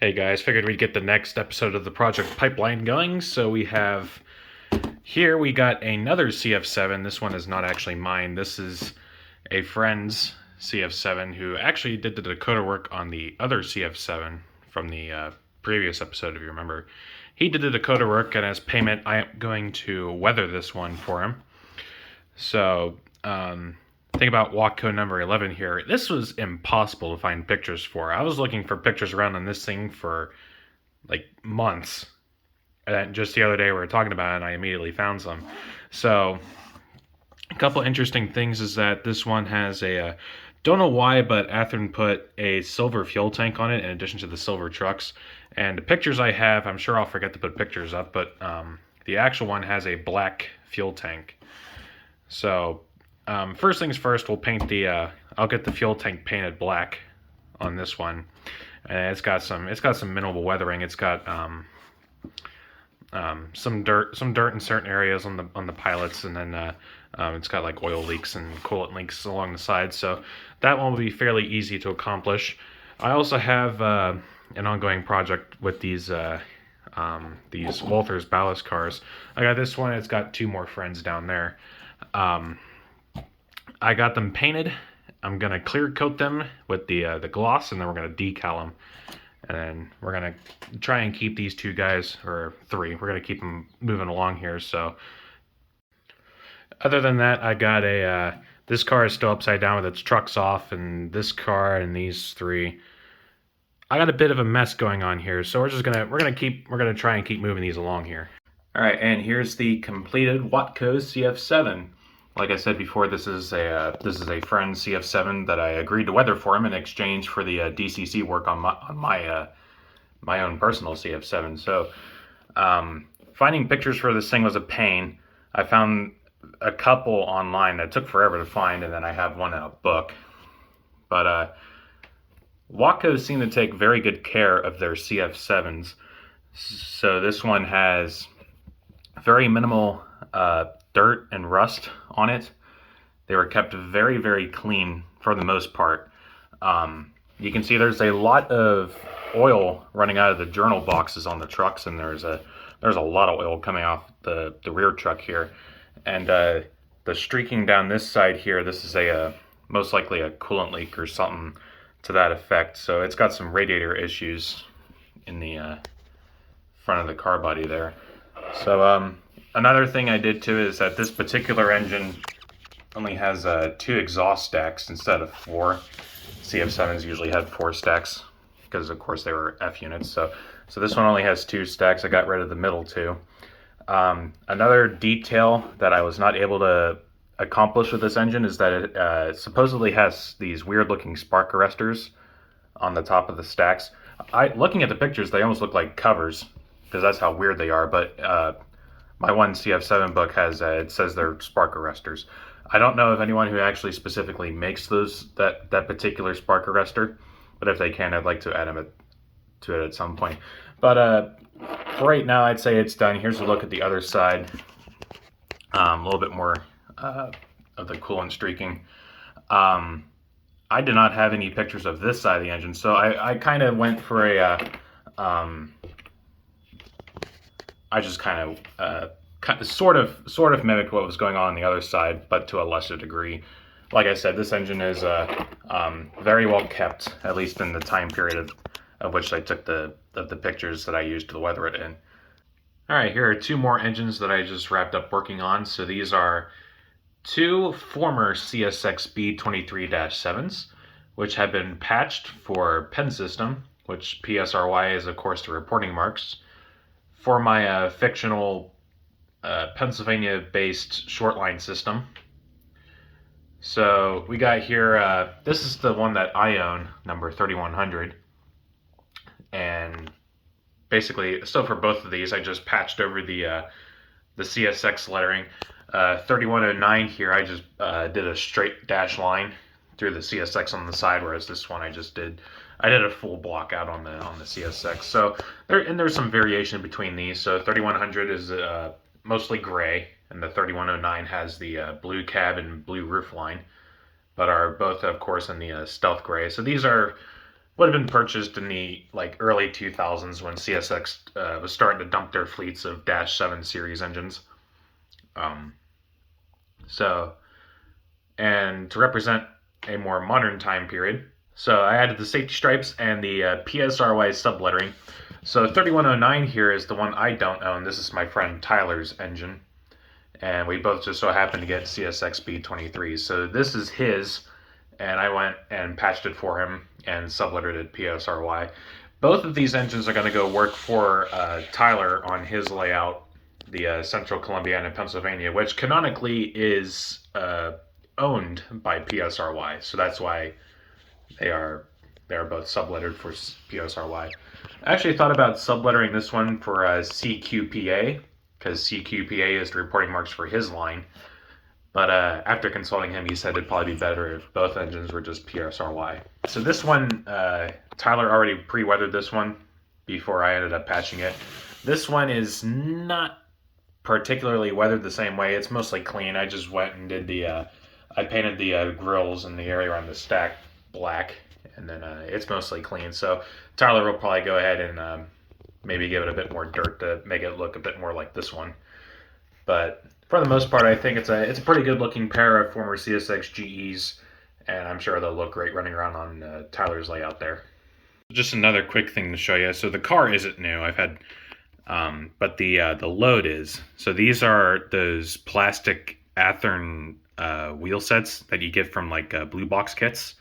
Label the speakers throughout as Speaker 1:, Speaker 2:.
Speaker 1: Hey guys, figured we'd get the next episode of the Project Pipeline going. So we got another CF7. This one is not actually mine. This is a friend's CF7 who actually did the decoder work on the other CF7 from the previous episode, if you remember. He did the decoder work, and as payment, I am going to weather this one for him. So, think about Watco number 11 here. This was impossible to find pictures for. I was looking for pictures around on this thing for like months. And just the other day we were talking about it and I immediately found some. So a couple interesting things is that this one has don't know why, but Athearn put a silver fuel tank on it in addition to the silver trucks. And the pictures I have, I'm sure I'll forget to put pictures up, but the actual one has a black fuel tank. So first things first, we'll paint I'll get the fuel tank painted black on this one. And it's got some minimal weathering. It's got some dirt in certain areas on the pilots, and then it's got like oil leaks and coolant leaks along the sides. So that one will be fairly easy to accomplish. I also have an ongoing project with these Walthers ballast cars. I got this one. It's got two more friends down there. I got them painted. I'm gonna clear coat them with the gloss, and then we're gonna decal them. And then we're gonna try and keep these two guys, or three, we're gonna keep them moving along here. So other than that, I got this car is still upside down with its trucks off, and this car and these three. I got a bit of a mess going on here, so we're gonna try and keep moving these along here. All right, and here's the completed Watco CF7. Like I said before, this is a friend's CF7 that I agreed to weather for him in exchange for the DCC work on my own personal CF7. So finding pictures for this thing was a pain. I found a couple online that took forever to find, and then I have one in a book. But Watco seem to take very good care of their CF7s. So this one has very minimal dirt and rust on it. They were kept very, very clean for the most part. You can see there's a lot of oil running out of the journal boxes on the trucks, and there's a lot of oil coming off the rear truck here. And the streaking down this side here, this is most likely a coolant leak or something to that effect. So it's got some radiator issues in the front of the car body there. So another thing I did too is that this particular engine only has 2 exhaust stacks instead of 4. CF7s usually had 4 stacks because of course they were F units. So this one only has 2 stacks. I got rid of the middle 2. Another detail that I was not able to accomplish with this engine is that it supposedly has these weird looking spark arresters on the top of the stacks. Looking at the pictures, they almost look like covers because that's how weird they are, but my one CF7 book has it says they're spark arresters. I don't know of anyone who actually specifically makes that particular spark arrestor, but if they can, I'd like to add them to it at some point. But for right now, I'd say it's done. Here's a look at the other side. A little bit more of the coolant streaking. I did not have any pictures of this side of the engine, so I kind of went for I just kind of sort of mimicked what was going on the other side, but to a lesser degree. Like I said, this engine is very well kept, at least in the time period of which I took the pictures that I used to weather it in. All right, here are 2 more engines that I just wrapped up working on. So these are 2 former CSX B23-7s, which have been patched for pen system, which PSRY is of course the reporting marks, for my fictional Pennsylvania-based shortline system. So we got here, this is the one that I own, number 3100. And basically, so for both of these, I just patched over the CSX lettering. 3109 here, I just did a straight dash line through the CSX on the side, whereas this one I did a full block out on the CSX. So there's some variation between these. So 3100 is mostly gray, and the 3109 has the blue cab and blue roof line, but are both of course in the stealth gray. So these are would have been purchased in the like early 2000s when CSX was starting to dump their fleets of Dash 7 series engines. Um, so, and to represent a more modern time period, so I added the safety stripes and the PSRY sublettering. So 3109 here is the one I don't own. This is my friend Tyler's engine. And we both just so happened to get CSX B23. So this is his, and I went and patched it for him and sublettered it PSRY. Both of these engines are going to go work for Tyler on his layout, the Central Columbiana, Pennsylvania, which canonically is owned by PSRY. So that's why they are both sublettered for PSRY. I actually thought about sublettering this one for CQPA, because CQPA is the reporting marks for his line. But after consulting him, he said it'd probably be better if both engines were just PSRY. So this one, Tyler already pre-weathered this one before I ended up patching it. This one is not particularly weathered the same way. It's mostly clean. I just went and did the, I painted the grills in the area around the stack black, and then it's mostly clean. So Tyler will probably go ahead and maybe give it a bit more dirt to make it look a bit more like this one. But for the most part, I think it's a pretty good looking pair of former CSX GEs, and I'm sure they'll look great running around on Tyler's layout there. Just another quick thing to show you. So the car isn't new. I've had, but the load is. So these are those plastic Athearn wheel sets that you get from like blue box kits.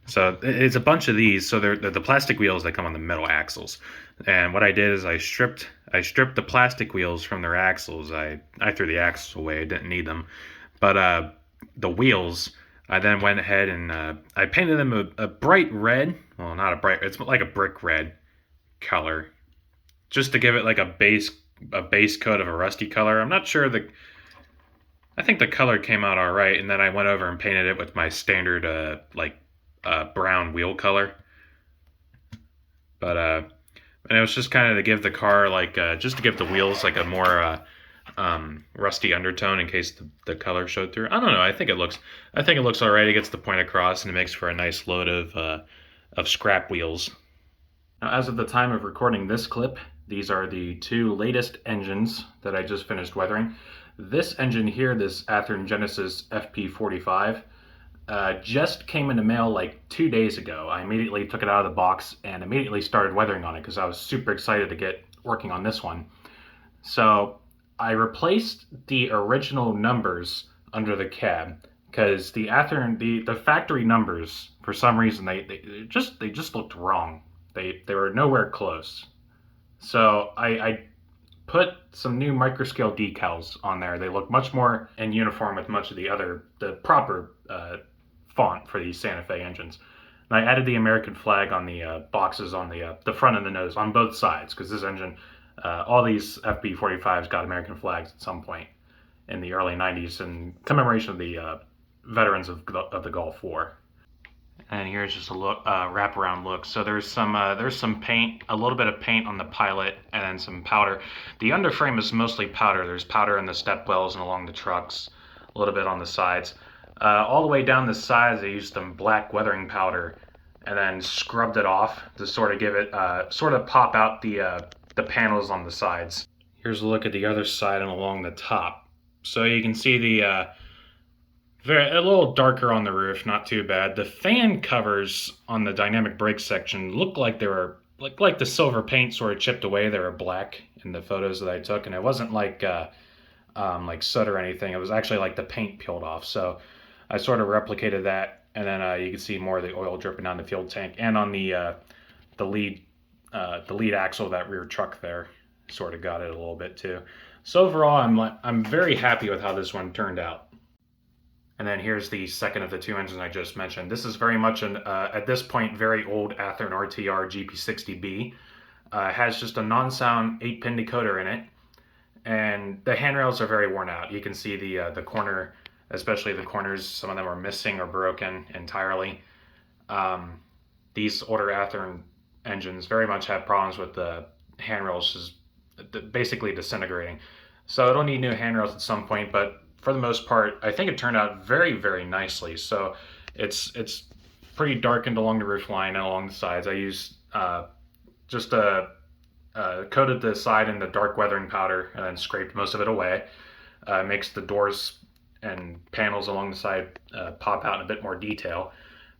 Speaker 1: So it's a bunch of these. So they're the plastic wheels that come on the metal axles. And what I did is I stripped the plastic wheels from their axles. I threw the axles away. I didn't need them. But the wheels, I then went ahead and I painted them a bright red. Well, not a bright. It's like a brick red color, just to give it like a base coat of a rusty color. I'm not sure I think the color came out all right. And then I went over and painted it with my standard brown wheel color. But and it was just kind of to give the car just to give the wheels like a more rusty undertone in case the color showed through. I don't know. I think it looks all right. It gets the point across and it makes for a nice load of scrap wheels. Now, as of the time of recording this clip, these are the two latest engines that I just finished weathering. This engine here, this Athearn Genesis FP45, just came in the mail like 2 days ago. I immediately took it out of the box and immediately started weathering on it because I was super excited to get working on this one. So I replaced the original numbers under the cab because the Athearn, the factory numbers, for some reason they just looked wrong. They were nowhere close. So I put some new microscale decals on there. They look much more in uniform with much of the proper font for these Santa Fe engines. And I added the American flag on the boxes on the front and the nose on both sides, because this engine, all these FB45s got American flags at some point in the early 90s in commemoration of the veterans of the Gulf War. And here's just a look, wraparound look. So there's some paint, a little bit of paint on the pilot, and then some powder. The underframe is mostly powder. There's powder in the step wells and along the trucks, a little bit on the sides. All the way down the sides, I used some black weathering powder, and then scrubbed it off to sort of give it, sort of pop out the panels on the sides. Here's a look at the other side and along the top. So you can see the a little darker on the roof, not too bad. The fan covers on the dynamic brake section look like they were like the silver paint sort of chipped away. They were black in the photos that I took, and it wasn't like soot or anything. It was actually like the paint peeled off. So I sort of replicated that, and then you can see more of the oil dripping down the fuel tank and on the lead axle of that rear truck there. Sort of got it a little bit too. So overall, I'm very happy with how this one turned out. And then here's the second of the two engines I just mentioned. This is very much an, at this point, very old Athearn RTR GP60B. Has just a non-sound 8-pin decoder in it. And the handrails are very worn out. You can see the corner, especially the corners, some of them are missing or broken entirely. These older Athearn engines very much have problems with the handrails just basically disintegrating. So it'll need new handrails at some point, but for the most part, I think it turned out very, very nicely. So it's pretty darkened along the roof line and along the sides. I used just coated the side in the dark weathering powder and then scraped most of it away. Makes the doors and panels along the side pop out in a bit more detail.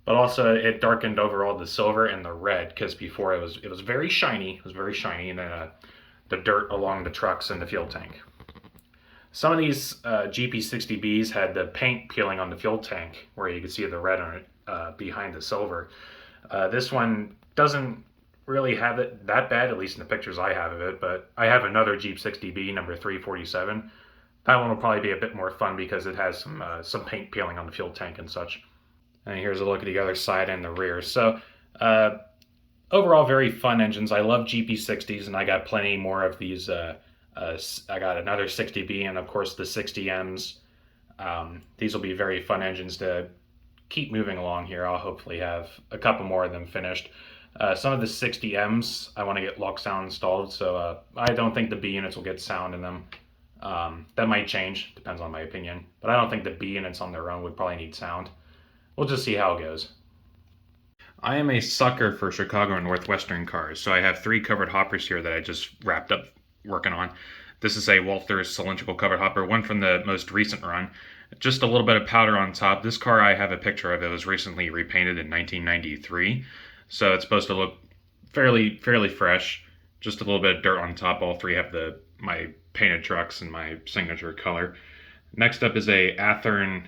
Speaker 1: But also it darkened overall the silver and the red, because before it was very shiny. It was very shiny, and then the dirt along the trucks and the fuel tank. Some of these GP60Bs had the paint peeling on the fuel tank, where you could see the red on it behind the silver. This one doesn't really have it that bad, at least in the pictures I have of it, but I have another Jeep 60B, number 347. That one will probably be a bit more fun because it has some paint peeling on the fuel tank and such. And here's a look at the other side and the rear. So overall, very fun engines. I love GP60s, and I got plenty more of these. I got another 60B and, of course, the 60Ms. These will be very fun engines to keep moving along here. I'll hopefully have a couple more of them finished. Some of the 60Ms, I want to get lock sound installed, so I don't think the B units will get sound in them. That might change, depends on my opinion. But I don't think the B units on their own would probably need sound. We'll just see how it goes. I am a sucker for Chicago and Northwestern cars, so I have 3 covered hoppers here that I just wrapped up working on. This is a Walther's cylindrical covered hopper, one from the most recent run. Just a little bit of powder on top. This car I have a picture of. It was recently repainted in 1993, so it's supposed to look fairly fresh. Just a little bit of dirt on top. All 3 have my painted trucks and my signature color. Next up is a Athearn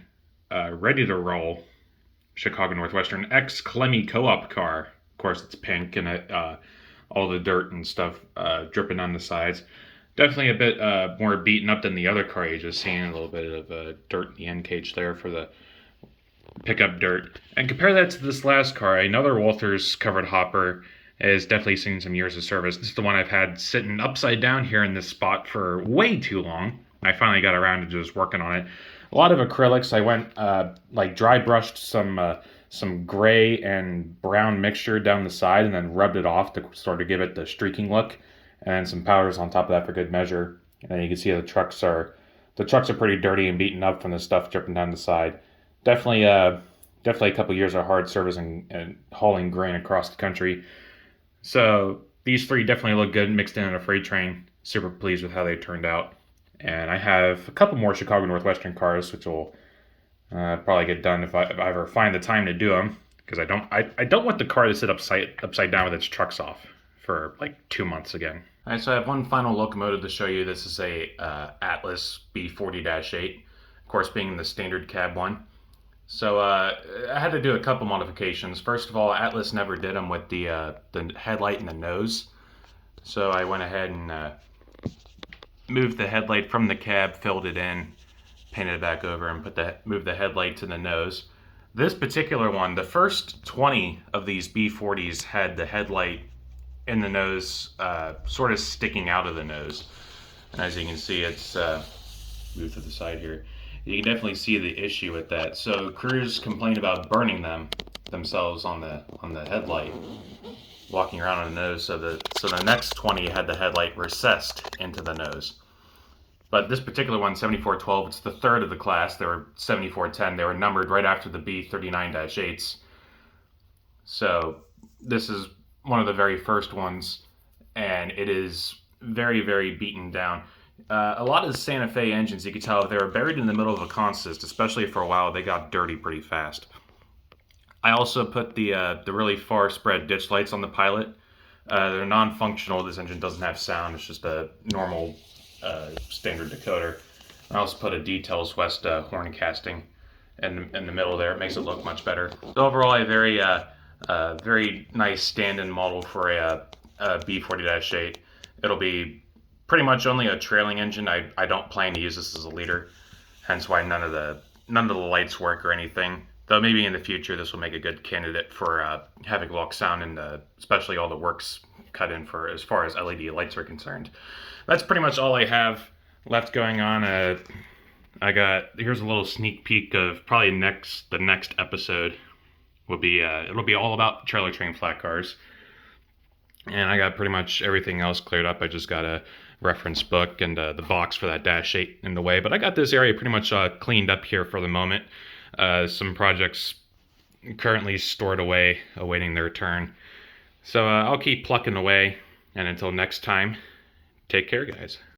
Speaker 1: ready to roll Chicago Northwestern X Clemmy co-op car. Of course, it's pink and all the dirt and stuff dripping on the sides. Definitely a bit more beaten up than the other car you just seen. A little bit of dirt in the end cage there for the pickup dirt. And compare that to this last car, another Walther's covered hopper. Has definitely seen some years of service. This is the one I've had sitting upside down here in this spot for way too long. I finally got around to just working on it. A lot of acrylics. I went like dry brushed some gray and brown mixture down the side and then rubbed it off to sort of give it the streaking look, and some powders on top of that for good measure. And then you can see the trucks are pretty dirty and beaten up from the stuff dripping down the side. Definitely a couple years of hard service and hauling grain across the country. So these 3 definitely look good mixed in a freight train. Super pleased with how they turned out. And I have a couple more Chicago Northwestern cars, which will probably get done if I ever find the time to do them. Because I don't want the car to sit upside down with its trucks off for like 2 months again. All right, so I have one final locomotive to show you. This is a Atlas B40-8, of course being the standard cab one. So I had to do a couple modifications. First of all, Atlas never did them with the headlight and the nose. So I went ahead and moved the headlight from the cab, filled it in, painted it back over, and moved the headlight to the nose. This particular one, the first 20 of these B40s had the headlight in the nose, sort of sticking out of the nose. And as you can see, it's moved to the side here. You can definitely see the issue with that. So crews complained about burning themselves on the headlight, walking around on the nose. So the next 20 had the headlight recessed into the nose. But this particular one, 7412, it's the third of the class. There were 7410. They were numbered right after the B39-8s. So this is one of the very first ones, and it is very beaten down. A lot of the Santa Fe engines, you can tell, if they were buried in the middle of a consist, especially for a while, they got dirty pretty fast. I also put the really far spread ditch lights on the Pilot. They're non-functional. This engine doesn't have sound. It's just a normal standard decoder. I also put a Details West horn casting in the middle there. It makes it look much better. So overall, a very nice stand-in model for a B40-8. It'll be pretty much only a trailing engine. I don't plan to use this as a leader, hence why none of the lights work or anything. Though maybe in the future this will make a good candidate for having lock sound, and especially all the works cut in for as far as LED lights are concerned. That's pretty much all I have left going on. Here's a little sneak peek of probably the next episode will be it'll be all about trailer train flat cars. And I got pretty much everything else cleared up. I just got a reference book and the box for that -8 in the way. But I got this area pretty much cleaned up here for the moment. Some projects currently stored away, awaiting their turn. So I'll keep plucking away, and until next time, take care, guys.